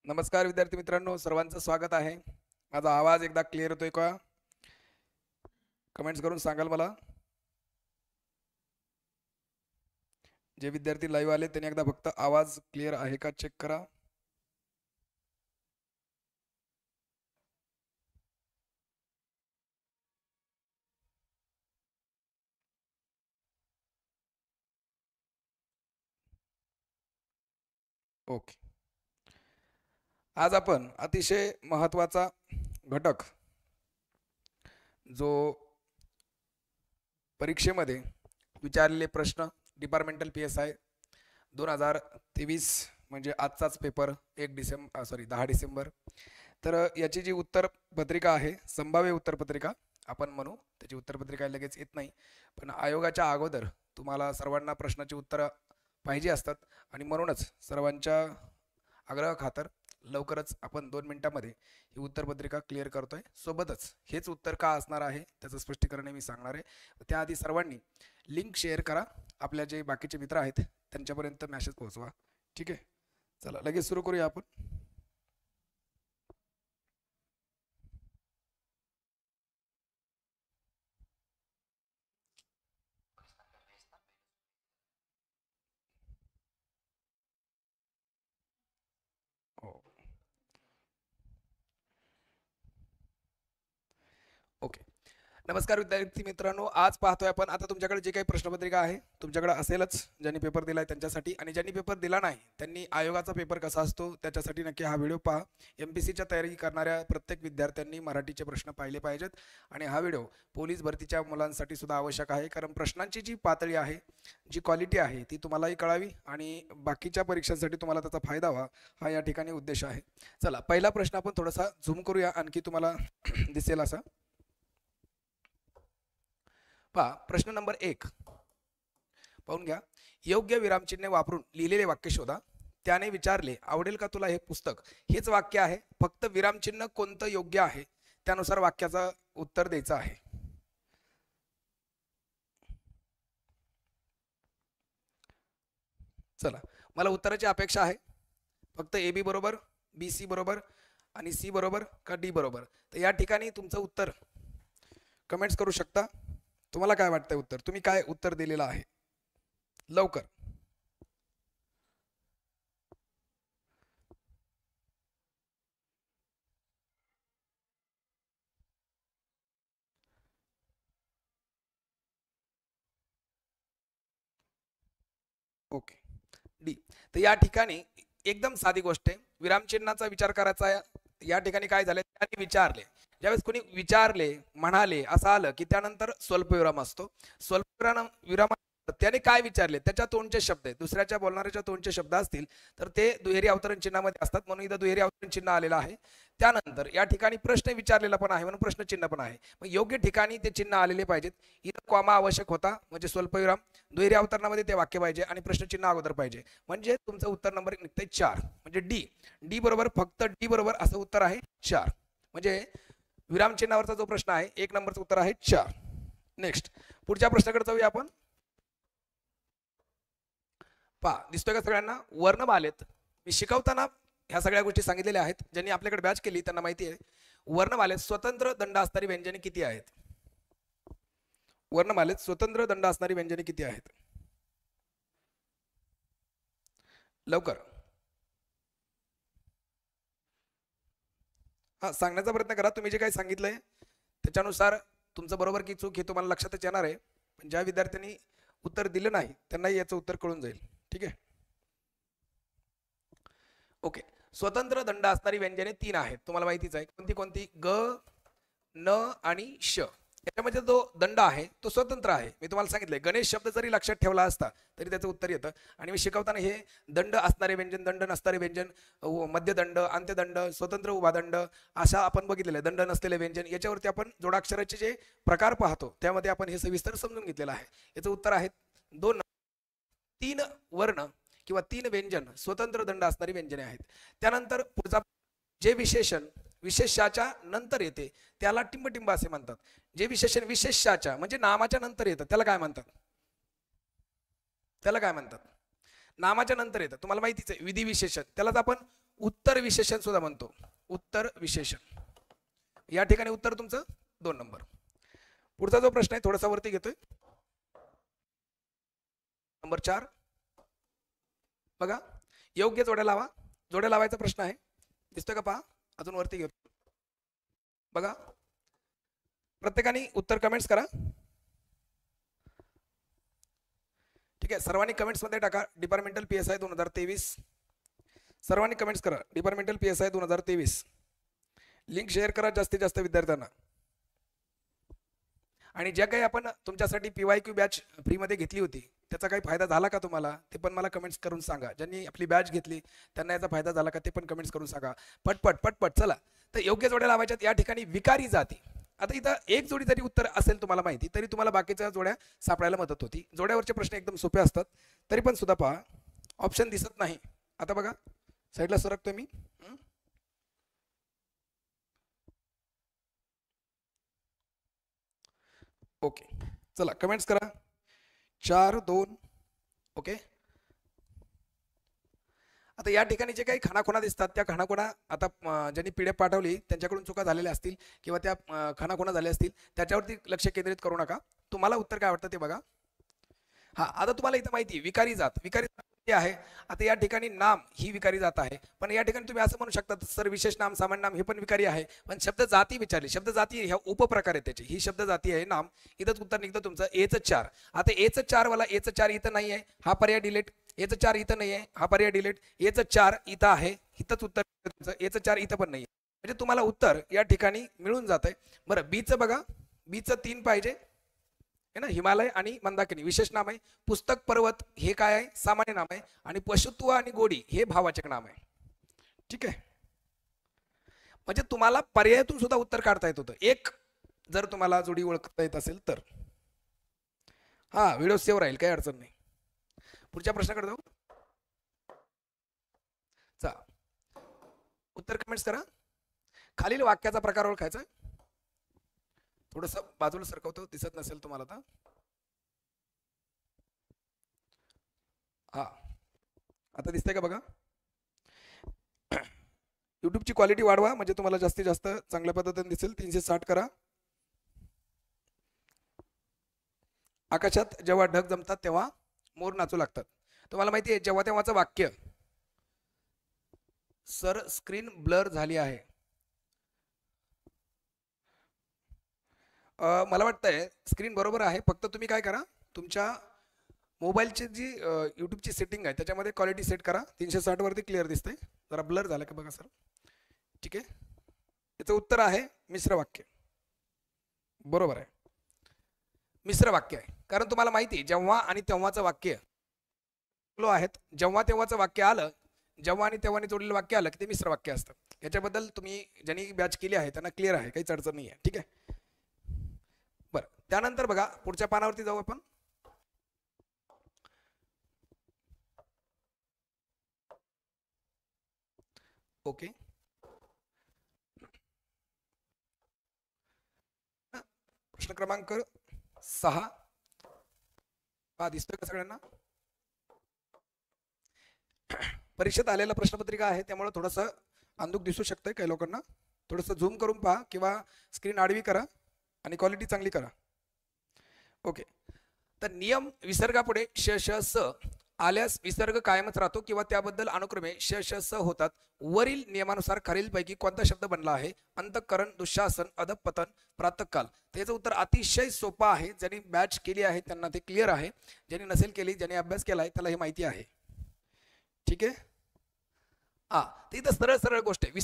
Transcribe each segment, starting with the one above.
नमस्कार विद्यार्थी मित्रांनो, सर्वांचं स्वागत आहे. माझा आवाज एकदा क्लिअर होतोय का? कमेंट्स करून सांगाल मला. जे विद्यार्थी लाईव्ह आले त्यांनी एकदा फक्त आवाज क्लिअर आहे का चेक करा. ओके. आज आपण अतिशय महत्त्वाचा घटक जो परीक्षेमध्ये विचारलेले प्रश्न डिपार्टमेंटल PSI 2023 म्हणजे आजचाच पेपर 10 डिसेंबर. तर याची जी उत्तर पत्रिका आहे, संभाव्य उत्तर पत्रिका आपण म्हणू, त्याची उत्तर पत्रिका लगेच येत नाही, पण आयोगाच्या अगोदर तुम्हाला सर्वांना प्रश्नाची उत्तरं पाहिजे असतात आणि म्हणूनच सर्वांच्या आग्रह खातर लवकरच आपण 2 मिनिटांमध्ये ही उत्तरपत्रिका क्लिअर करतोय. सोबतच हेच उत्तर का असणार आहे त्याचं स्पष्टीकरण मी सांगणार आहे. त्याआधी सर्वांनी लिंक शेअर करा, आपल्या जे बाकीचे मित्र आहेत त्यांच्यापर्यंत मेसेज पोहोचवा. ठीक आहे, चला लगेच सुरू करूया आपण. ओके. नमस्कार विद्यार्थी मित्रांनो, आज पाहतोय आपण आता तुमच्याकडे जे काही प्रश्नपत्रिका आहे तुमच्याकडे असेलच, ज्यांनी पेपर दिलाय त्यांच्यासाठी, आणि ज्यांनी पेपर दिला नाही त्यांनी आयोगाचा पेपर कसा असतो त्याच्यासाठी नक्की हा व्हिडिओ पहा. MPSCच्या तयारी करणाऱ्या प्रत्येक विद्यार्थ्यांनी मराठीचे प्रश्न पाहिले पाहिजेत आणि हा व्हिडिओ पोलीस भरतीच्या मुलांसाठी सुद्धा आवश्यक आहे, कारण प्रश्नांची जी पातळी आहे, जी क्वालिटी आहे ती तुम्हालाही कळावी आणि बाकीच्या परीक्षांसाठी तुम्हाला त्याचा फायदा व्हा, हा या ठिकाणी उद्देश आहे. चला, पहिला प्रश्न आपण थोडासा झूम करूया, आणखी तुम्हाला दिसेल असा. पहा, प्रश्न नंबर 1 पाहून घ्या. योग्य विरामचिन्ह वापरून लिहिलेले वाक्य शोधा. त्याने विचारले, आवडेल का तुला हे पुस्तक? हेच वाक्य आहे, फक्त विरामचिन्ह कोणतं योग्य आहे त्यानुसार वाक्याचं उत्तर द्यायचं आहे. चला, मला उत्तराची अपेक्षा आहे. फक्त AB बरोबर, BC बरोबर आणि C बरोबर का D बरोबर. तर या ठिकाणी तुमचं उत्तर कमेंट्स करू शकता. तुम्हाला काय वाटतंय उत्तर? तुम्ही काय उत्तर दिलेलं आहे? लवकर. Okay, D. तर या ठिकाणी एकदम साधी गोष्ट आहे, विरामचिन्हाचा विचार करायचा. या ठिकाणी काय झालं, त्यांनी विचारले, ज्यावेळेस कोणी विचारले, म्हणाले असं आलं की त्यानंतर स्वल्पविराम असतो. स्वल्पविराम त्याने काय विचारले त्याच्या तोंडचे शब्द आहेत, दुसऱ्याच्या बोलणाऱ्याच्या तोंडचे शब्द असतील तर ते दुहेरी अवतरण चिन्हामध्ये असतात, म्हणून इथं दुहेरी अवतरण चिन्ह आलेलं आहे. त्यानंतर या ठिकाणी प्रश्न विचारलेला पण आहे म्हणून प्रश्न चिन्ह पण आहे, मग योग्य ठिकाणी ते चिन्ह आलेले पाहिजेत. इथं कॉमा आवश्यक होता, म्हणजे स्वल्पविराम, दुहेरी अवतरणामध्ये ते वाक्य पाहिजे आणि प्रश्नचिन्ह अगोदर पाहिजे, म्हणजे तुमचं उत्तर नंबर निघतंय 4, म्हणजे डी बरोबर, फक्त डी बरोबर असं उत्तर आहे 4. म्हणजे विरामचिन्हावरचा जो प्रश्न आहे 1 नंबरचं उत्तर आहे 4. नेक्स्ट, पुढच्या प्रश्नाकडे जाऊया आपण. पहा, दिसतोय का सगळ्यांना? वर्णमालेत मी शिकवताना ह्या सगळ्या गोष्टी सांगितलेल्या आहेत. ज्यांनी आपल्याकडे बॅच केली त्यांना माहिती आहे, वर्णमालेत स्वतंत्र दंड असणारी व्यंजने किती आहेत? वर्णमालेत स्वतंत्र दंड असणारी व्यंजने किती आहेत? लवकर. हा, सांगण्याचा प्रयत्न करा. तुम्ही जे काही सांगितलंय त्याच्यानुसार तुमचं बरोबर की चूक हे तुम्हाला लक्षातच येणार आहे, पण ज्या विद्यार्थ्यांनी उत्तर दिलं नाही त्यांनाही याचं उत्तर कळून जाईल. ठीक आहे, ओके. स्वतंत्र दंड असणारी व्यंजने 3 आहेत, तुम्हाला माहितीच आहे. कोणती कोणती? ग, न आणि श. याच्यामध्ये जो दंड आहे तो स्वतंत्र आहे. मी तुम्हाला सांगितलंय, गणेश शब्द जरी लक्षात ठेवला असता तरी त्याचं उत्तर येतं. आणि मी शिकवताना हे दंड असणारे व्यंजन, दंड नसणारे व्यंजन, मध्यदंड, अंत्यदंड, स्वतंत्र उभा दंड, अशा आपण बघितलेलं आहे. दंड नसलेले व्यंजन, याच्यावरती आपण जोडाक्षराचे जे प्रकार पाहतो त्यामध्ये आपण हे सविस्तर समजून घेतलेलं आहे. याचं उत्तर आहे 2. 3 वर्ण किंवा 3 व्यंजन स्वतंत्र दंड असणारी व्यंजने आहेत. त्यानंतर पुढचा, जे विशेषण विशेषाच्या नंतर येते त्याला टिंबटिंब असे म्हणतात. जे विशेषण विशेषाच्या म्हणजे नामाच्या नंतर येतं त्याला काय म्हणतात? त्याला काय म्हणतात? नामाच्या नंतर येतं, तुम्हाला माहितीच आहे. विधी विशेषण, त्यालाच आपण उत्तर विशेषण सुद्धा म्हणतो. उत्तर विशेषण. या ठिकाणी उत्तर तुमचं 2 नंबर. पुढचा जो प्रश्न आहे थोडासा वरती घेतोय, नंबर 4 बघा. योग्य जोड्या लावा. जोड्या लावायचा प्रश्न आहे, दिसतोय का पहा. अजून वरती घेतो बघा. प्रत्येकाने उत्तर कमेंट्स करा. ठीक आहे, सर्वांनी कमेंट्स मध्ये टाका डिपार्टमेंटल PSI 2023. सर्वांनी कमेंट्स करा डिपार्टमेंटल PSI 2023. लिंक शेअर करा जास्तीत जास्त विद्यार्थ्यांना. आणि ज्या काही आपण तुमच्यासाठी PYQ बॅच फ्रीमध्ये घेतली होती त्याचा काही फायदा झाला का तुम्हाला ते पण मला कमेंट्स करून सांगा. ज्यांनी आपली बॅच घेतली त्यांना याचा फायदा झाला का ते पण कमेंट्स करून सांगा. पटपट पटपट चला. तर योग्य जोड्या लावायच्यात. या ठिकाणी विकारी जाती. आता इथं एक जोडी जरी उत्तर असेल तुम्हाला माहिती तरी तुम्हाला बाकीच्या जोड्या सापडायला मदत होती. जोड्यावरचे प्रश्न एकदम सोपे असतात तरी पण सुद्धा पहा ऑप्शन दिसत नाही. आता बघा साईडला सरकतोय मी. ओके चला कमेंट्स करा. 4 2 ओके. आता या ठिकाणी जे काही खानाखुणा दिसतात त्या खानाखुणा आता ज्यांनी PDF पाठवली त्यांच्याकडून चुका झालेल्या असतील किंवा त्या खानाखुणा झाल्या असतील त्याच्यावरती लक्ष केंद्रित करू नका. तुम्हाला उत्तर काय वाटतं ते बघा. हा आता तुम्हाला इथं माहिती विकारी जात. विकारी जात आहे. आता या ठिकाणी नाम ही विकारी जात आहे. पण या ठिकाणी तुम्ही असं म्हणू शकता सर विशेष नाम सामान्य नाम हे पण विकारी आहे. पण शब्द जाती विचारली. शब्द जाती ह्या उपप्रकार आहे त्याचे. ही शब्द जाती आहे नाम. इथंच उत्तर निघतं तुमचं A चं 4. आता A चं 4 वाला A चं 4 इथं नाही आहे. हा पर्याय डिलीट. A चं 4 इथं नाही आहे. हा पर्याय डिलीट. A चं 4 इथं आहे. इथंच उत्तर तुमचं. A चं 4 इथं पण नाही आहे. म्हणजे तुम्हाला उत्तर या ठिकाणी मिळून जात आहे. बरं B चं बघा. B चं 3 पाहिजे है ना. हिमालय आणि मंदाकिनी विशेष नाम आहे. पुस्तक पर्वत हे काय आहे सामान्य नाम आहे. आणि पशुत्व आणि गोडी हे भाववाचक नाम आहे. ठीक आहे, म्हणजे तुम्हाला पर्यायातून सुद्धा उत्तर काढता येत होतं एक जर तुम्हाला जोडी ओळखता येत असेल तर. हा व्हिडिओ सेव्ह राहील काही अडचण नाही. पुढच्या प्रश्नाकडे जाऊ. चा उत्तर कमेंट्स करा. खालील वाक्याचा प्रकार ओळखायचा. थोडस बाजूला सरकवतो दिसत नसेल तुम्हाला आता. हा आता दिसतंय का बघा. युट्यूबची क्वालिटी वाढवा म्हणजे तुम्हाला जास्तीत जास्त चांगल्या पद्धतीने दिसेल. 360 करा. आकाशात जेव्हा ढग जमतात तेव्हा मोर नाचू लागतात. तुम्हाला माहिती आहे जेव्हा तेव्हाचं वाक्य. सर स्क्रीन ब्लर झाली आहे. मला वाटतंय स्क्रीन बरोबर आहे. फक्त तुम्ही काय करा तुमच्या मोबाईलची जी यूट्यूबची सेटिंग आहे त्याच्यामध्ये क्वालिटी सेट करा. 360 वरती क्लिअर दिसतंय. जरा ब्लर झालं का बघा सर. ठीक आहे, याचं उत्तर आहे मिश्र वाक्य. बरोबर आहे, मिश्र वाक्य आहे. कारण तुम्हाला माहिती जेव्हा आणि तेव्हाचं वाक्य लो आहेत. जेव्हा तेव्हाचं वाक्य आलं जेव्हा आणि तेव्हाने जोडलेलं वाक्य आलं की ते मिश्र वाक्य असतं. याच्याबद्दल तुम्ही ज्यांनी बॅच केली आहे त्यांना क्लिअर आहे, काहीच अडचण नाही आहे. ठीक आहे, बरं त्यानंतर बघा पुढच्या पानावरती जाऊ आपण. ओके, प्रश्न क्रमांक 6 हा दिसतोय का सगळ्यांना. परीक्षेत आलेला प्रश्नपत्रिका आहे त्यामुळे थोडंसं अंधुक दिसू शकतंय काही लोकांना. थोडंसं झूम करून पहा किंवा स्क्रीन आडवी करा आणि क्वालिटी चांगली करा. ओके, तर नियम विसर्गापुढे श श स आल्यास विसर्ग कायमच राहतो किंवा त्याबद्दल अनुक्रमे श श स होतात. वरील नियमानुसार खालीलपैकी कोणता शब्द बनला आहे. अंतःकरण, दुःशासन, अधपतन, प्रातःकाल. त्याचं उत्तर अतिशय सोपं आहे. ज्यांनी बॅच केली आहे त्यांना ते क्लिअर आहे. ज्यांनी नसेल केली ज्यांनी अभ्यास केला आहे त्याला हे माहिती आहे. ठीक आहे, हा तिथं सरळ सरळ गोष्ट आहे.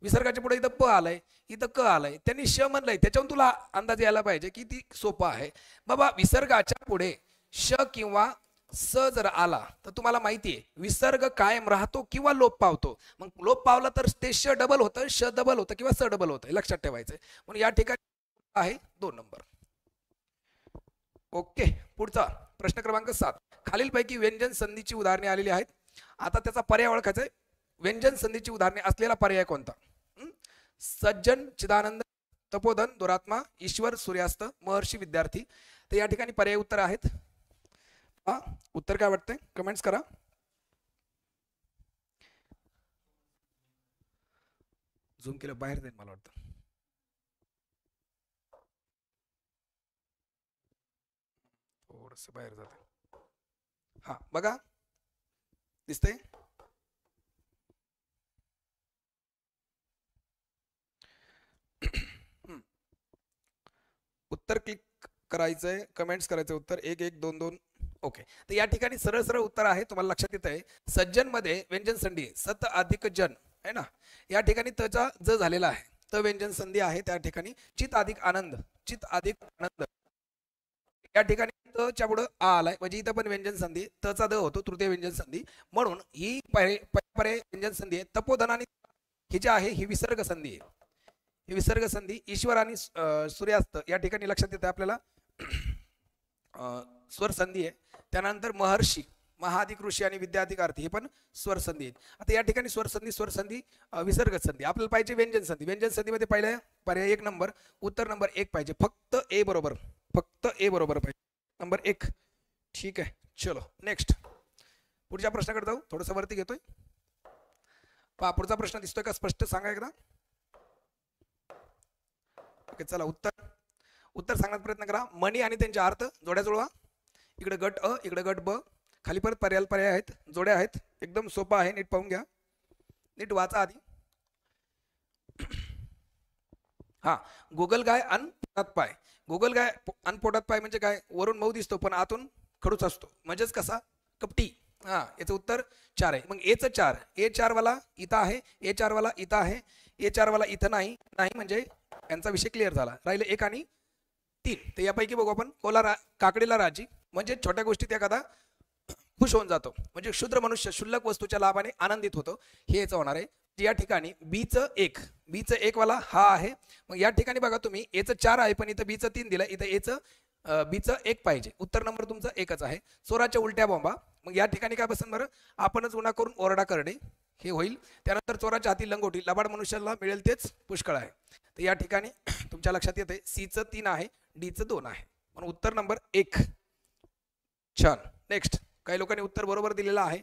विसर्गाच्या पुढे इथं प आलंय इथं क आलंय त्यांनी श म्हणलंय त्याच्यावरून तुला अंदाज यायला पाहिजे की ती सोपं आहे. बाबा विसर्गाच्या पुढे श किंवा स जर आला तर तुम्हाला माहिती आहे विसर्ग कायम राहतो किंवा लोप पावतो. मग लोप पावला तर ते श डबल होतं, श डबल होतं किंवा स डबल होतं, लक्षात ठेवायचं. म्हणून या ठिकाणी आहे 2 नंबर. ओके, पुढचा प्रश्न क्रमांक 7. खालीलपैकी व्यंजन संधीची उदाहरणे आलेली आहेत. आता त्याचा पर्याय ओळखायचा आहे. व्यंजन संधीची उदाहरणे असलेला पर्याय कोणता. सज्जन, चिदानंद, तपोधन, दुरात्मा, ईश्वर, सूर्यास्त, महर्षी, विद्यार्थी. तर या ठिकाणी पर्याय उत्तर आहेत. उत्तर काय वाटतंय कमेंट्स करा. झूम केलं बाहेर जाईल मला वाटतं. थोडस बाहेर जात. हा बघा दिसतंय. उत्तर क्लिक करायचंय, कमेंट्स करायचं उत्तर 1 1 2 2. ओके, तर या ठिकाणी सरळ सरळ उत्तर आहे, तुम्हाला लक्षात येत आहे. सज्जन मध्ये व्यंजन संधी सत अधिक जन आहे ना, या ठिकाणी तचा ज झालेला आहे, त व्यंजन संधी आहे त्या ठिकाणी. चित अधिक आनंद, चित अधिक आनंद, या ठिकाणी त च्या पुढे आ आलाय, म्हणजे इथं पण व्यंजन संधी तचा द होतो, तृतीय व्यंजन संधी. म्हणून ही पर्याय व्यंजन संधी आहे. तपोधन आणि ही जी आहे ही विसर्ग संधी आहे. ही विसर्ग संधी ईश्वर आणि सूर्यास्त या ठिकाणी लक्षात येते आपल्याला. स्वर संधी आहे. त्यानंतर महर्षी, महाधिक ऋषी आणि विद्याधिक अर्थी हे पण स्वर संधी आहेत. आता या ठिकाणी स्वर संधी विसर्ग संधी. आपल्याला पाहिजे व्यंजन संधी. व्यंजन संधीमध्ये पहिला पर्याय 1 नंबर, उत्तर नंबर 1 पाहिजे. फक्त ए बरोबर, फक्त ए बरोबर पाहिजे, नंबर 1. ठीक आहे, चलो नेक्स्ट पुढच्या प्रश्नाकडे जाऊ. थोडंसं वरती घेतोय पहा. पुढचा प्रश्न दिसतोय का स्पष्ट सांगा एकदा. ओके चला उत्तर सांगण्याचा प्रयत्न करा. मणी आणि त्यांचे अर्थ जोड्या जुळवा. इकडे गट अ, इकडे गट ब, खाली परत पर्याय आहेत, जोड्या आहेत. एकदम सोपा आहे, नीट पाहून घ्या, नीट वाचा आधी. हा, गुगल गाय अन पोटात पाय. गुगल गाय अन पोटात पाय म्हणजे काय, वरून मऊ दिसतो पण आतून खडूच असतो, म्हणजेच कसा, कपटी. हा, याचं उत्तर 4 आहे. मग एचं 4, ए4 वाला इथं आहे, ए4 वाला इथं आहे, ए4 वाला इथं नाही, नाही म्हणजे यांचा विषय क्लिअर झाला. राहिले 1 आणि 3. तर यापैकी बघू आपण. काकडीला राजी म्हणजे छोट्या गोष्टीत एखादा खुश होऊन जातो, म्हणजे क्षुद्र मनुष्य शुल्लक वस्तूच्या लाभाने आनंदित होतो, हे याचं होणार आहे. या ठिकाणी बीचं 1 वाला हा आहे. मग या ठिकाणी बघा तुम्ही, एचं 4 आहे पण इथं बीचं 3 दिलं, इथं बीचं 1 पाहिजे. उत्तर नंबर तुमचं 1च आहे. चोराच्या उलट्या बॉम्बा, मग या ठिकाणी काय बसन बरं, आपणच गुन्हा करून ओरडा करणे हे होईल. त्यानंतर चोराच्या हाती लंगोटी, लबाड मनुष्याला मिळेल तेच पुष्कळ आहे. तर या ठिकाणी तुमच्या लक्षात येते सीचं 3 आहे, डीचं 2 आहे, म्हणून उत्तर नंबर 1. छान, नेक्स्ट. काही लोकांनी उत्तर बरोबर दिलेलं आहे.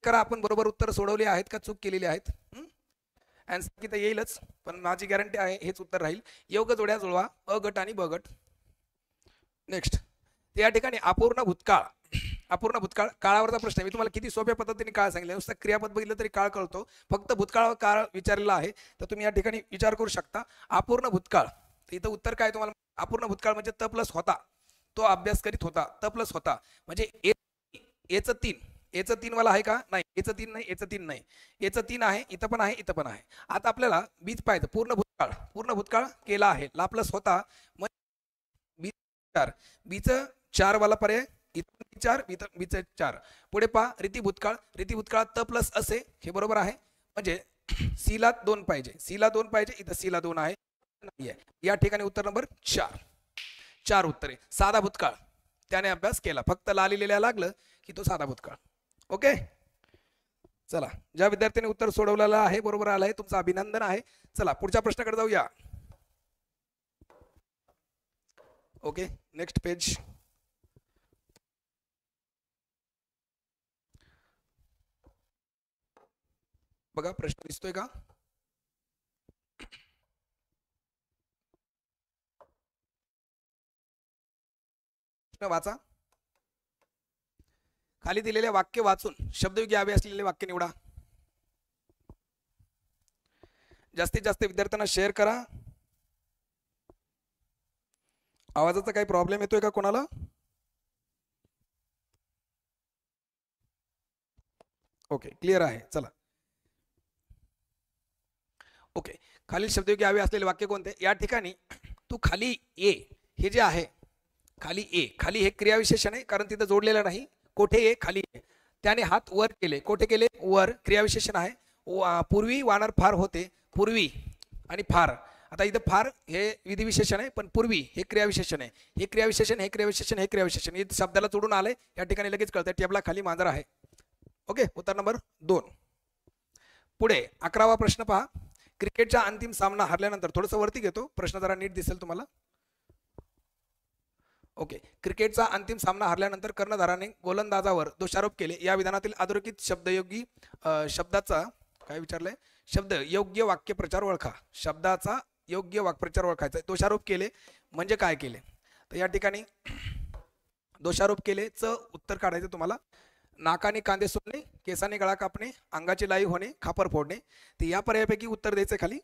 करा आपण बरोबर उत्तर सोडवले आहेत का चूक केलेली आहेत. आन्सर की तर येईलच, पण माझी गॅरंटी आहे हेच उत्तर राहील. योग्य जोड्या जुळवा, अ गट आणि ब गट. नेक्स्ट. या ठिकाणी अपूर्ण भूतकाळ, अपूर्ण भूतकाळ काळावरचा प्रश्न आहे. मी तुम्हाला किती सोप्या पद्धतीने काळ सांगितलं, नुसतं क्रियापद बघितलं तरी काळ कळतो. फक्त भूतकाळ काळ विचारलेला आहे, तर तुम्ही या ठिकाणी विचार करू शकता. अपूर्ण भूतकाळ, इथं उत्तर काय तुम्हाला. अपूर्ण भूतकाळ म्हणजे त प्लस होता, तो अभ्यास करीत होता, त प्लस होता म्हणजे एचं 3. एचं 3 वाला आहे का, नाही. एचं 3 नाही, एचं 3 नाही, एचं 3 आहे, इथं पण आहे, इथं पण आहे. आता आपल्याला बीज पाहिजे. पूर्ण भूतकाळ, पूर्ण भूतकाळ केला आहे, ला प्लस होता म्हणजे 4. बीचं 4 वाला पर्याय, इथं 4, बीचं 4. पुढे पहा, रीती भूतकाळ, रीती भूतकाळ त प्लस असे, हे बरोबर आहे. म्हणजे सीला 2 पाहिजे, सीला 2 पाहिजे, इथं सीला 2 आहे, नाहीये. या ठिकाणी उत्तर नंबर 4 उत्तरे. साधा भूतकाळ त्याने अभ्यास केला, फक्त ला लिहिलेल्या लागलं की तो साधा भूतकाळ. ओके चला, ज्या विद्यार्थ्यांनी उत्तर सोडवलेलं आहे, बरोबर आलं आहे, तुमचं अभिनंदन आहे. चला पुढच्या प्रश्नाकडे जाऊया. Okay next page. बघा प्रश्न दिसतोय का. वाचा. खाली दिलेले वाक्य वाचून शब्दयोगी हवे असलेले वाक्य निवडा. जास्तीत जास्त विद्यार्थ्यांना शेअर करा. आवाजाचा काही प्रॉब्लेम येतोय का कोणाला. ओके क्लिअर आहे. चला ओके, खालील शब्दयोगी हवे असलेले वाक्य कोणते. या ठिकाणी तू खाली ए, हे जे आहे खाली ए, खाली हे क्रियाविशेषण आहे कारण तिथं जोडलेलं नाही. कोठे ए, खाली ए. त्याने हात वर केले, कोठे केले, वर, क्रियाविशेषण आहे. पूर्वी वानर फार होते, पूर्वी आणि फार. आता इथं फार हे विधिविशेषण आहे, पण पूर्वी हे क्रियाविशेषण आहे. हे क्रियाविशेषण, हे क्रियाविशेषण, हे क्रियाविशेषण, हे शब्दाला जोडून आले. या ठिकाणी लगेच कळतं टेबला खाली मांजर आहे. ओके, उत्तर नंबर 2. पुढे 11वा प्रश्न पहा. क्रिकेटचा अंतिम सामना हरल्यानंतर, थोडंसं वरती घेतो, प्रश्न जरा नीट दिसेल तुम्हाला. ओके, क्रिकेटचा अंतिम सामना हरल्यानंतर कर्णधाराने गोलंदाजावर दोषारोप केले. या विधानातील अधोरेखित शब्दयोगी शब्दाचा काय विचारलंय? शब्द योग्य वाक्य प्रचार ओळखा. शब्दाचा योग्य वाक्प्रचार ओळखायचा. दोषारोप केले म्हणजे काय केले? तर या ठिकाणी दोषारोप केले च उत्तर काढायचं तुम्हाला. नाकाने कांदे सोडणे, केसाने गळा कापणे, अंगाची लाई होणे, खापर फोडणे. तर या पर्यायापैकी उत्तर द्यायचं खाली.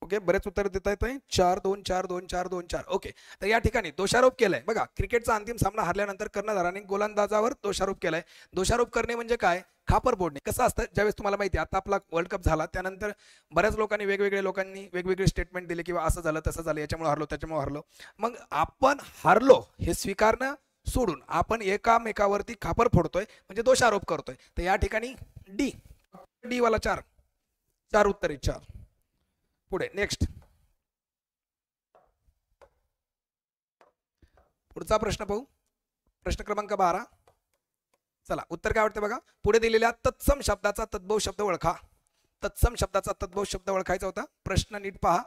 ओके, बरेच उत्तर देता येत आहे. 4 2 4 2 4 2 4. ओके, तर या ठिकाणी दोषारोप केलाय बघा. क्रिकेटचा अंतिम सामना हरल्यानंतर कर्णधाराने गोलंदाजावर दोषारोप केलाय. दोषारोप करणे म्हणजे काय? खापर फोडणे. कसं असतं, ज्यावेळेस तुम्हाला माहिती आहे आता आपला वर्ल्ड कप झाला त्यानंतर बऱ्याच लोकांनी वेगवेगळे स्टेटमेंट दिले किंवा असं झालं तसं झालं, याच्यामुळे हरलो त्याच्यामुळे हरलो. मग आपण हरलो हे स्वीकारणं सोडून आपण एकामेकावरती खापर फोडतोय म्हणजे दोषारोप करतोय. तर या ठिकाणी डी वाला 4 उत्तरे 4. पुढे नेक्स्ट पुढचा प्रश्न पाहू. प्रश्न क्रमांक 12. चला उत्तर काय वाटतं बघा. पुढे दिलेल्या तत्सम शब्दाचा तद्भव शब्द ओळखा. तत्सम शब्दाचा तद्भव शब्द ओळखायचा होता. प्रश्न नीट पहा,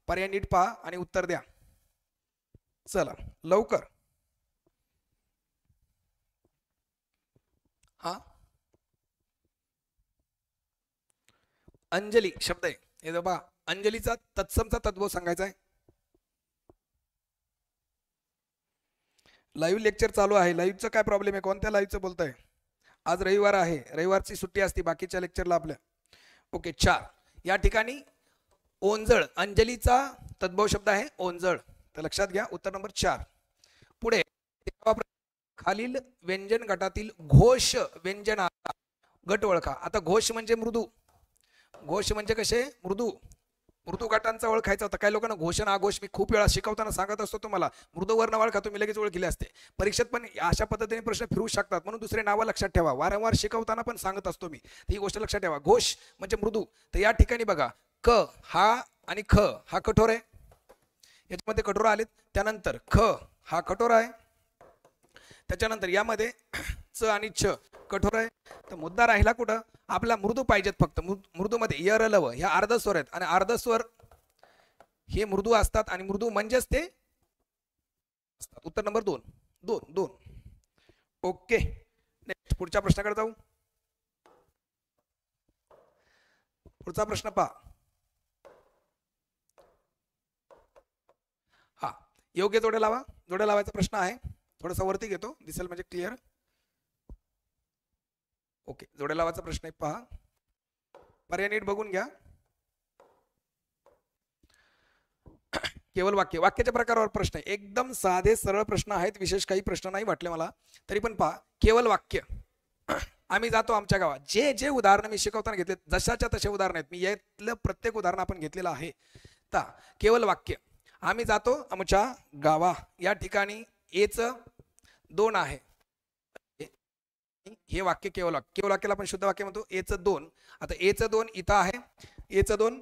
पर्याय नीट पहा आणि उत्तर द्या. चला लवकर. हा अंजली शब्द आहे. हे बघा, अंजलीचा तत्समचा तद्भव सांगायचा आहे. लाईव्ह लेक्चर चालू आहे. लाईव्हचं काय प्रॉब्लेम आहे? कोणत्या लाईव्हचं बोलताय? आज रविवार आहे, रविवारची सुट्टी असते बाकीच्या लेक्चरला आपल्या. ओके 4. या ठिकाणी ओंजळ अंजलीचा तद्भव शब्द आहे ओंजळ. तर लक्षात घ्या उत्तर नंबर 4. पुढे खालील व्यंजन गटातील घोष व्यंजनाचा गट ओळखा. आता घोष म्हणजे मृदू. घोष म्हणजे कसे? मृदू. मृदू गटांचा ओळखायचा होता. काही लोकांना घोषण आघोष मी खूप वेळा शिकवताना सांगत असतो तुम्हाला. मृदू वर्ण ओळखा, तुम्ही लगेच ओळखले असते. परीक्षेत पण अशा पद्धतीने प्रश्न फिरू शकतात, म्हणून दुसरे नावं लक्षात ठेवा. वारंवार शिकवताना पण सांगत असतो मी, ही गोष्ट लक्षात ठेवा. घोष म्हणजे मृदू. तर या ठिकाणी बघा क हा आणि ख हा कठोर आहे, याच्यामध्ये कठोर आलेत. त्यानंतर ख हा कठोर आहे, त्याच्यानंतर यामध्ये च आणि छ कठोर आहे. तर मुद्दा राहिला कुठं? आपला मृदू पाहिजेत फक्त. मृदूमध्ये य र लव ह्या अर्धस्वर आहेत आणि अर्धस्वर हे मृदू असतात आणि मृदू म्हणजेच ते असतात. उत्तर नंबर 2 2 2. ओके नेक्स्ट पुढच्या प्रश्नाकडे जाऊ. पुढचा प्रश्न पहा. हा योग्य जोड्या लावा. जोड्या लावायचा प्रश्न आहे. थोडासा वरती घेतो, दिसेल म्हणजे क्लिअर. ओके जोड्या लावायचा प्रश्न आहे पहा. पर्याय नीट बघून घ्या. केवळ वाक्य. वाक्याच्या प्रकारावर प्रश्न आहे. एकदम साधे सरळ प्रश्न आहेत, विशेष काही प्रश्न नाही वाटले मला, तरी पण पहा. केवळ वाक्य. आम्ही जातो आमच्या गावात. जे जे उदाहरण मी शिकवताना घेतले जशाच्या तसे उदाहरण आहेत. मी यातलं प्रत्येक उदाहरण आपण घेतलेलं आहे. ता केवळ वाक्य. आम्ही जातो आमच्या गावा. या ठिकाणी एच 2 आहे. हे वाक्य केवळ वाक्य. केवळ वाक्याला आपण शुद्ध वाक्य म्हणतो. एच 2. आता एच 2 इथं आहे, एच 2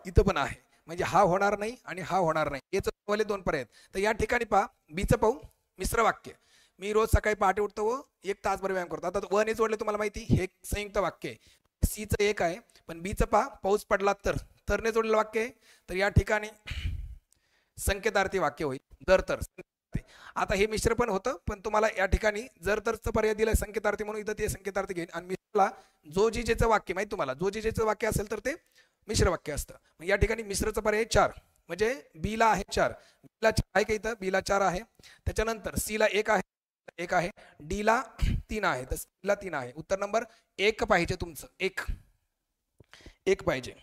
इथं पण आहे, म्हणजे हा होणार नाही आणि हा होणार नाही. एच वाले 2 पर्याय आहेत. तर या ठिकाणी पहा बीचं पाहू. मिश्र वाक्य. मी रोज सकाळी पहाटे उठतो व 1 तासभर व्यायाम करतो. आता व ने जोडले तुम्हाला माहिती, हे संयुक्त वाक्य आहे. सीचं 1 आहे, पण बीचं पहा पाऊस पडला तर ने जोडलेलं वाक्य आहे. तर या ठिकाणी संकेतार्थी वाक्य होईल. जर तर. आता हे मिश्र पण होतं, पण तुम्हाला या ठिकाणी जर तरचं पर्याय दिलाय संकेतार्थी म्हणून इथं ते संकेतार्थी घेईन. आणि मिश्रला जो जीजेचं वाक्य माहिती तुम्हाला, जो जीजेचं वाक्य असेल तर ते मिश्र वाक्य असतं. या ठिकाणी मिश्रचं पर्याय 4, म्हणजे बी ला आहे 4. बी ला 4 आहे का इथं? बी ला 4 आहे. त्याच्यानंतर सी ला 1 आहे, डी ला 3 आहे, तर सी ला 3 आहे. उत्तर नंबर 1 पाहिजे तुमचं. 1 पाहिजे.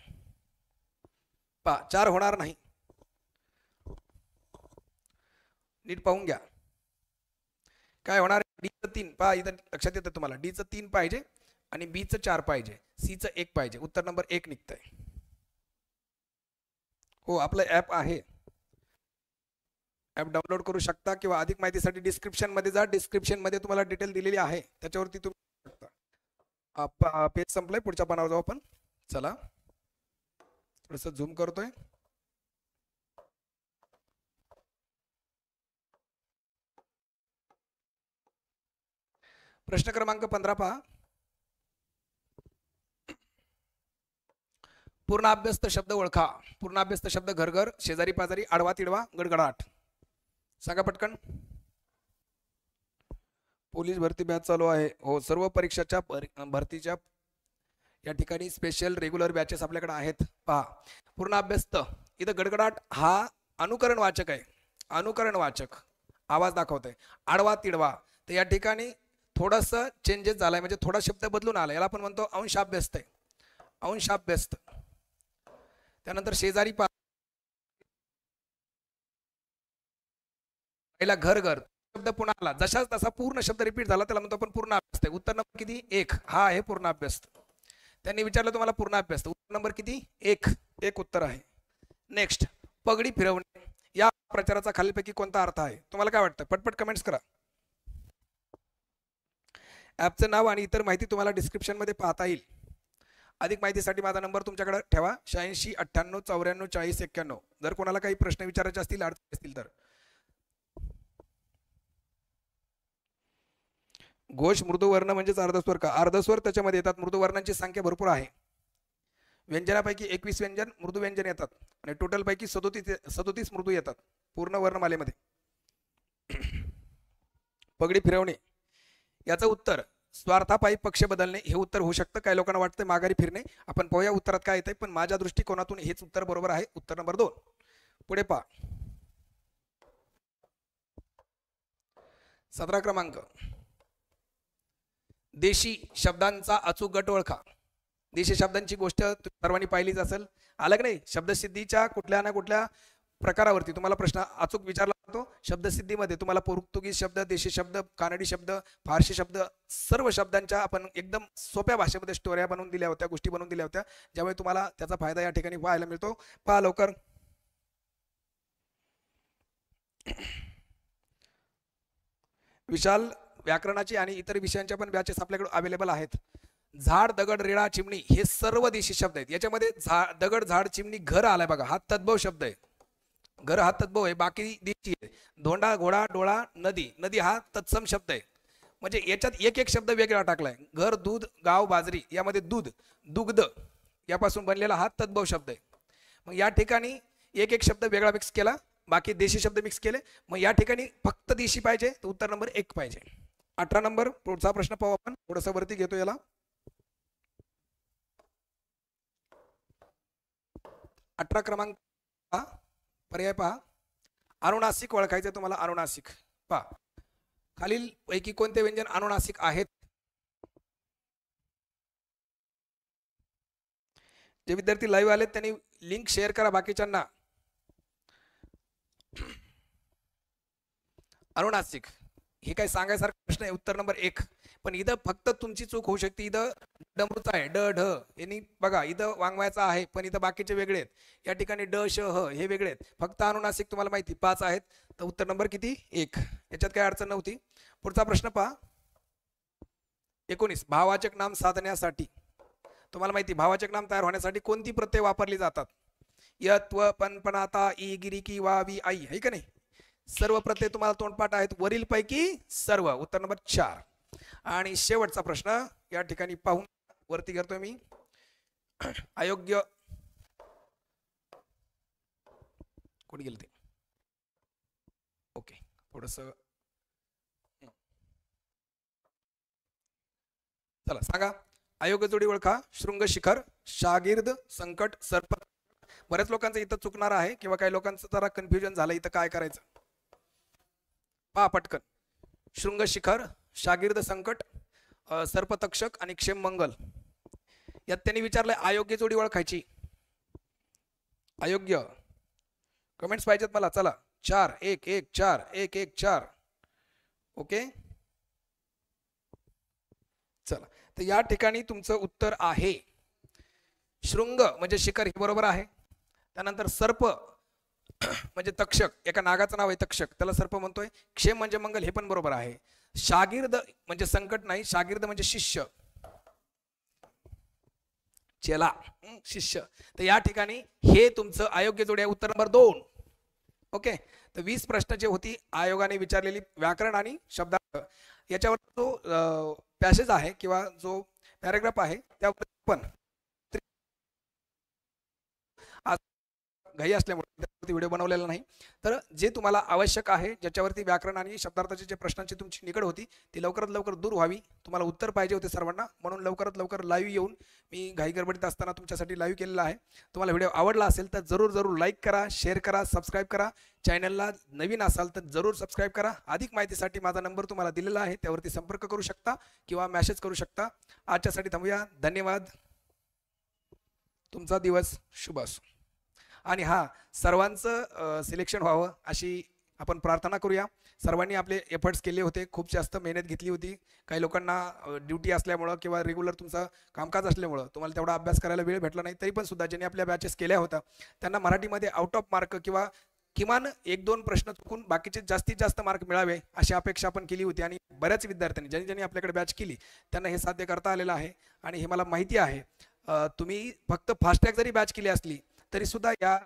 पहा 4 होणार नाही. नीट पाहून घ्या काय होणार. डीचं 3 पहा इथं लक्षात येतं तुम्हाला. डीचं 3 पाहिजे आणि बीचं 4 पाहिजे, सीचं 1 पाहिजे. उत्तर नंबर 1 निघतंय. हो आपलं ऍप आहे, ऍप डाउनलोड करू शकता किंवा अधिक माहितीसाठी डिस्क्रिप्शन मध्ये जा. डिस्क्रिप्शन मध्ये तुम्हाला डिटेल दिलेली आहे, त्याच्यावरती तुम्ही शकता. पेज संपलंय, पुढच्या पानावर जाऊ आपण. चला थोडंसं झूम करतोय. प्रश्न क्रमांक 15 पहा. पूर्णाभ्यस्त शब्द ओळखा. पूर्णाभ्यस्त शब्द घरघर, शेजारी पाजारी, आडवा तिडवा, गडगडाट. सांगा पटकन. पोलीस भरती बॅच चालू आहे. हो सर्व परीक्षाच्या भरतीच्या या ठिकाणी स्पेशल रेग्युलर बॅचेस आपल्याकडे आहेत. पहा पूर्ण अभ्यस्त. इथं गडगडाट हा अनुकरण वाचक आहे. अनुकरण वाचक आवाज दाखवतोय. आडवा तिडवा तर या ठिकाणी थोडंसं चेंजेस झालाय, म्हणजे थोडा शब्द बदलून आला. याला आपण म्हणतो अंशाभ्यस्त आहे. अंशाभ्यस्त. त्यानंतर शेजारी पहिला घर घर शब्द पुन्हा आला, जशाच तसा पूर्ण शब्द रिपीट झाला त्याला म्हणतो आपण पूर्ण अभ्यस्त आहे. उत्तर नंबर किती? 1. हा आहे पूर्ण अभ्यस्त. त्यांनी विचारलं तुम्हाला पूर्ण अभ्यस्त, उत्तर नंबर किती? 1. 1 उत्तर आहे. नेक्स्ट, पगडी फिरवणे या प्रचाराचा खालीलपैकी कोणता अर्थ आहे? तुम्हाला काय वाटतं? पटपट कमेंट्स करा. ॲपचं नाव आणि इतर माहिती तुम्हाला डिस्क्रिप्शन मध्ये पाहता येईल. अधिक माहितीसाठी माझा नंबर तुमच्याकडे ठेवा, 86 98 94 40 91. जर कोणाला काही प्रश्न विचारायचे असतील, अडचणी असतील तर. घोष मृदुवर्ण म्हणजेच अर्धस्वर का? अर्धस्वर त्याच्यामध्ये येतात. मृदुवर्णांची संख्या भरपूर आहे. व्यंजनापैकी 21 व्यंजन मृदू व्यंजन येतात आणि टोटल पैकी 37 मृदू येतात पूर्ण वर्णमालेमध्ये. पगडी फिरवणे याचं उत्तर स्वार्थापायी पक्ष बदलणे हे उत्तर होऊ शकतं. काही लोकांना वाटतं माघारी फिरणे. आपण पाहूया उत्तरात काय येतंय, पण माझ्या दृष्टिकोनातून हेच उत्तर बरोबर आहे. उत्तर नंबर 2. पुढे पहा 17 क्रमांक. देशी शब्दांचा अचूक गट ओळखा. देशी शब्दांची गोष्ट सर्वांनी पाहिलीच असेल. आलं की नाही? शब्दसिद्धीच्या कुठल्या ना कुठल्या प्रकारावरती तुम्हाला प्रश्न अचूक विचारला जातो. शब्दसिद्धीमध्ये तुम्हाला पोर्तुगीज शब्द, देशी शब्द, कानडी शब्द, फारसी शब्द, सर्व शब्दांच्या आपण एकदम सोप्या भाषेमध्ये स्टोऱ्या बनवून दिल्या होत्या, गोष्टी बनवून दिल्या होत्या, ज्यामुळे तुम्हाला त्याचा फायदा या ठिकाणी पाहायला मिळतो. पहा लवकर. विशाल व्याकरणाची आणि इतर विषयांच्या पण बॅचेस आपल्याकडे अवेलेबल आहेत. झाड, दगड, रेडा, चिमणी हे सर्व देशी शब्द आहेत. याच्यामध्ये दगड, झाड, चिमणी, घर आलाय बघा, हा तद्भव शब्द आहे. घर हा तद्भव आहे, बाकी देशी आहे. धोंडा, घोडा, डोळा, नदी, नदी हा तत्सम शब्द आहे. म्हणजे याच्यात एक एक शब्द वेगळा टाकलाय. घर, दूध, गाव, बाजरी यामध्ये दूध, दुग्ध यापासून बनलेला हा तद्भव शब्द आहे. मग या ठिकाणी एक एक शब्द वेगळा मिक्स केला, बाकी देशी शब्द मिक्स केले. मग या ठिकाणी फक्त देशी पाहिजे तर उत्तर नंबर 1 पाहिजे. 18 नंबर. पुढचा प्रश्न पाहू आपण. थोडंसं वरती घेतो याला. 18 क्रमांक पर्याय पहा. अनुनासिक ओळखायचे तुम्हाला. अनुनासिक पहा, खालील पैकी कोणते व्यंजन अनुनासिक आहेत? जे विद्यार्थी लाईव्ह आलेत त्यांनी लिंक शेअर करा बाकीच्यांना. अनुनासिक हे काय सांगायसारखा प्रश्न आहे. उत्तर नंबर 1. पण इथं फक्त तुमची चूक होऊ शकते. इथं डमरूचा आहे, ड ढ. यांनी बघा इथं वाङ्मयाचा आहे, पण इथं बाकीचे वेगळे आहेत. या ठिकाणी ड श ह हे वेगळे आहेत. फक्त अनुनासिक तुम्हाला माहिती 5 आहेत. तर उत्तर नंबर किती? 1. याच्यात काही अडचण नव्हती. पुढचा प्रश्न पहा. 19. भाववाचक नाम साधण्यासाठी तुम्हाला माहिती, भाववाचक नाम तयार होण्यासाठी कोणती प्रत्यय वापरली जातात? यत, व, पण, पणाता, ई, गिरी, की, वा, वी, आई, है का नाही? सर्व प्रत्यय तुम्हाला तोंडपाठ आहेत. वरील पैकी सर्व. उत्तर नंबर 4. आणि शेवटचा प्रश्न या ठिकाणी पाहून वरती करतोय मी. अयोग्य कोणी गेलं ते? ओके, थोडस चला सांगा. अयोग्य जोडी ओळखा. शृंग, शिखर, शागिर्द, संकट, सर्प. बऱ्याच लोकांचं इथं चुकणार आहे किंवा काही लोकांचं जरा कन्फ्युजन झालं. इथं काय करायचं पहा पटकन. शृंग, शिखर, शागिर्द, संकट, सर्पतक्षक आणि क्षेम मंगल. यात त्यांनी विचारलंय अयोग्य जोडी ओळखायची. अयोग्य कमेंट्स पाहिजेत मला. चला 4 1 1 4 1 1 4. ओके चला. तर या ठिकाणी तुमचं उत्तर आहे शृंग म्हणजे शिखर, हे बरोबर आहे. त्यानंतर सर्प म्हणजे तक्षक, एका नागाचं नाव आहे तक्षक, त्याला सर्प म्हणतोय. क्षेम म्हणजे मंगल, हे पण बरोबर आहे. शागिर्द म्हणजे संकट नाही, शागिर्द म्हणजे शिष्य, चेला, शिष्य. तर या ठिकाणी हे तुमचं अयोग्य जोडी आहे. उत्तर नंबर 2. ओके. तर 20 प्रश्न जे होती आयोगाने विचारलेली व्याकरण आणि शब्दार्थ याच्यावर जो पॅसेज आहे किंवा जो पॅराग्राफ आहे त्यावर पण घाई असल्यामुळे व्हिडिओ बनवलेला नाही. तर जे तुम्हाला आवश्यक आहे, ज्याच्यावरती व्याकरण आणि शब्दार्थाचे जे प्रश्नांची तुमची निकड होती ती लवकरात लवकर दूर व्हावी, तुम्हाला उत्तर पाहिजे होते सर्वांना, म्हणून लवकरात लवकर लाईव्ह येऊन मी घाई गडबडीत असताना तुमच्यासाठी लाईव्ह केलेला आहे. तुम्हाला व्हिडिओ आवडला असेल तर जरूर लाईक करा, शेअर करा, सबस्क्राईब करा. चॅनलला नवीन असाल तर जरूर सबस्क्राईब करा. अधिक माहितीसाठी माझा नंबर तुम्हाला दिलेला आहे, त्यावरती संपर्क करू शकता किंवा मेसेज करू शकता. आजच्यासाठी थांबूया. धन्यवाद. तुमचा दिवस शुभ असो. आणि हां, सर्वांचं सिलेक्शन व्हावं अशी आपण प्रार्थना करूया. सर्वांनी आपले एफर्ट्स केले होते, खूप जास्त मेहनत घेतली होती. काही लोकांना ड्युटी असल्यामुळं किंवा रेग्युलर तुमचं कामकाज असल्यामुळं तुम्हाला तेवढा अभ्यास करायला वेळ भेटला नाही. तरी पण सुद्धा ज्यांनी आपल्या बॅचेस केल्या होत्या त्यांना मराठीमध्ये आउट ऑफ मार्क किंवा किमान 1-2 प्रश्न चुकून बाकीचे जास्तीत जास्त मार्क मिळावे अशी अपेक्षा आपण केली होती. आणि बऱ्याच विद्यार्थ्यांनी ज्यांनी आपल्याकडे बॅच केली त्यांना हे साध्य करता आलेलं आहे. आणि हे मला माहिती आहे. तुम्ही फक्त फास्टॅग जरी बॅच केली असली तरी सुद्धा या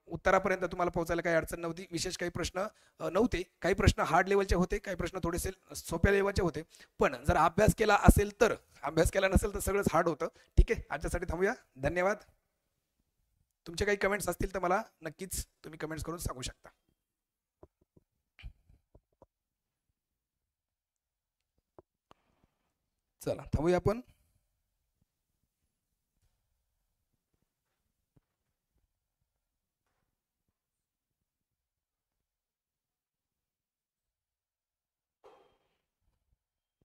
उत्तरापर्यंत तुम्हाला पोहोचायला काही अडचण नव्हती. विशेष काही प्रश्न नव्हते. काही प्रश्न हार्ड लेवलचे होते, काही प्रश्न थोडेसे सोप्या लेवलचे होते. पण जर अभ्यास केला असेल तर, अभ्यास केला नसेल तर सगळंच हार्ड होतं. ठीक आहे, आजच्यासाठी थांबूया. धन्यवाद. तुमचे काही कमेंट्स असतील तर मला नक्कीच तुम्ही कमेंट्स करून सांगू शकता. चला थांबूया आपण.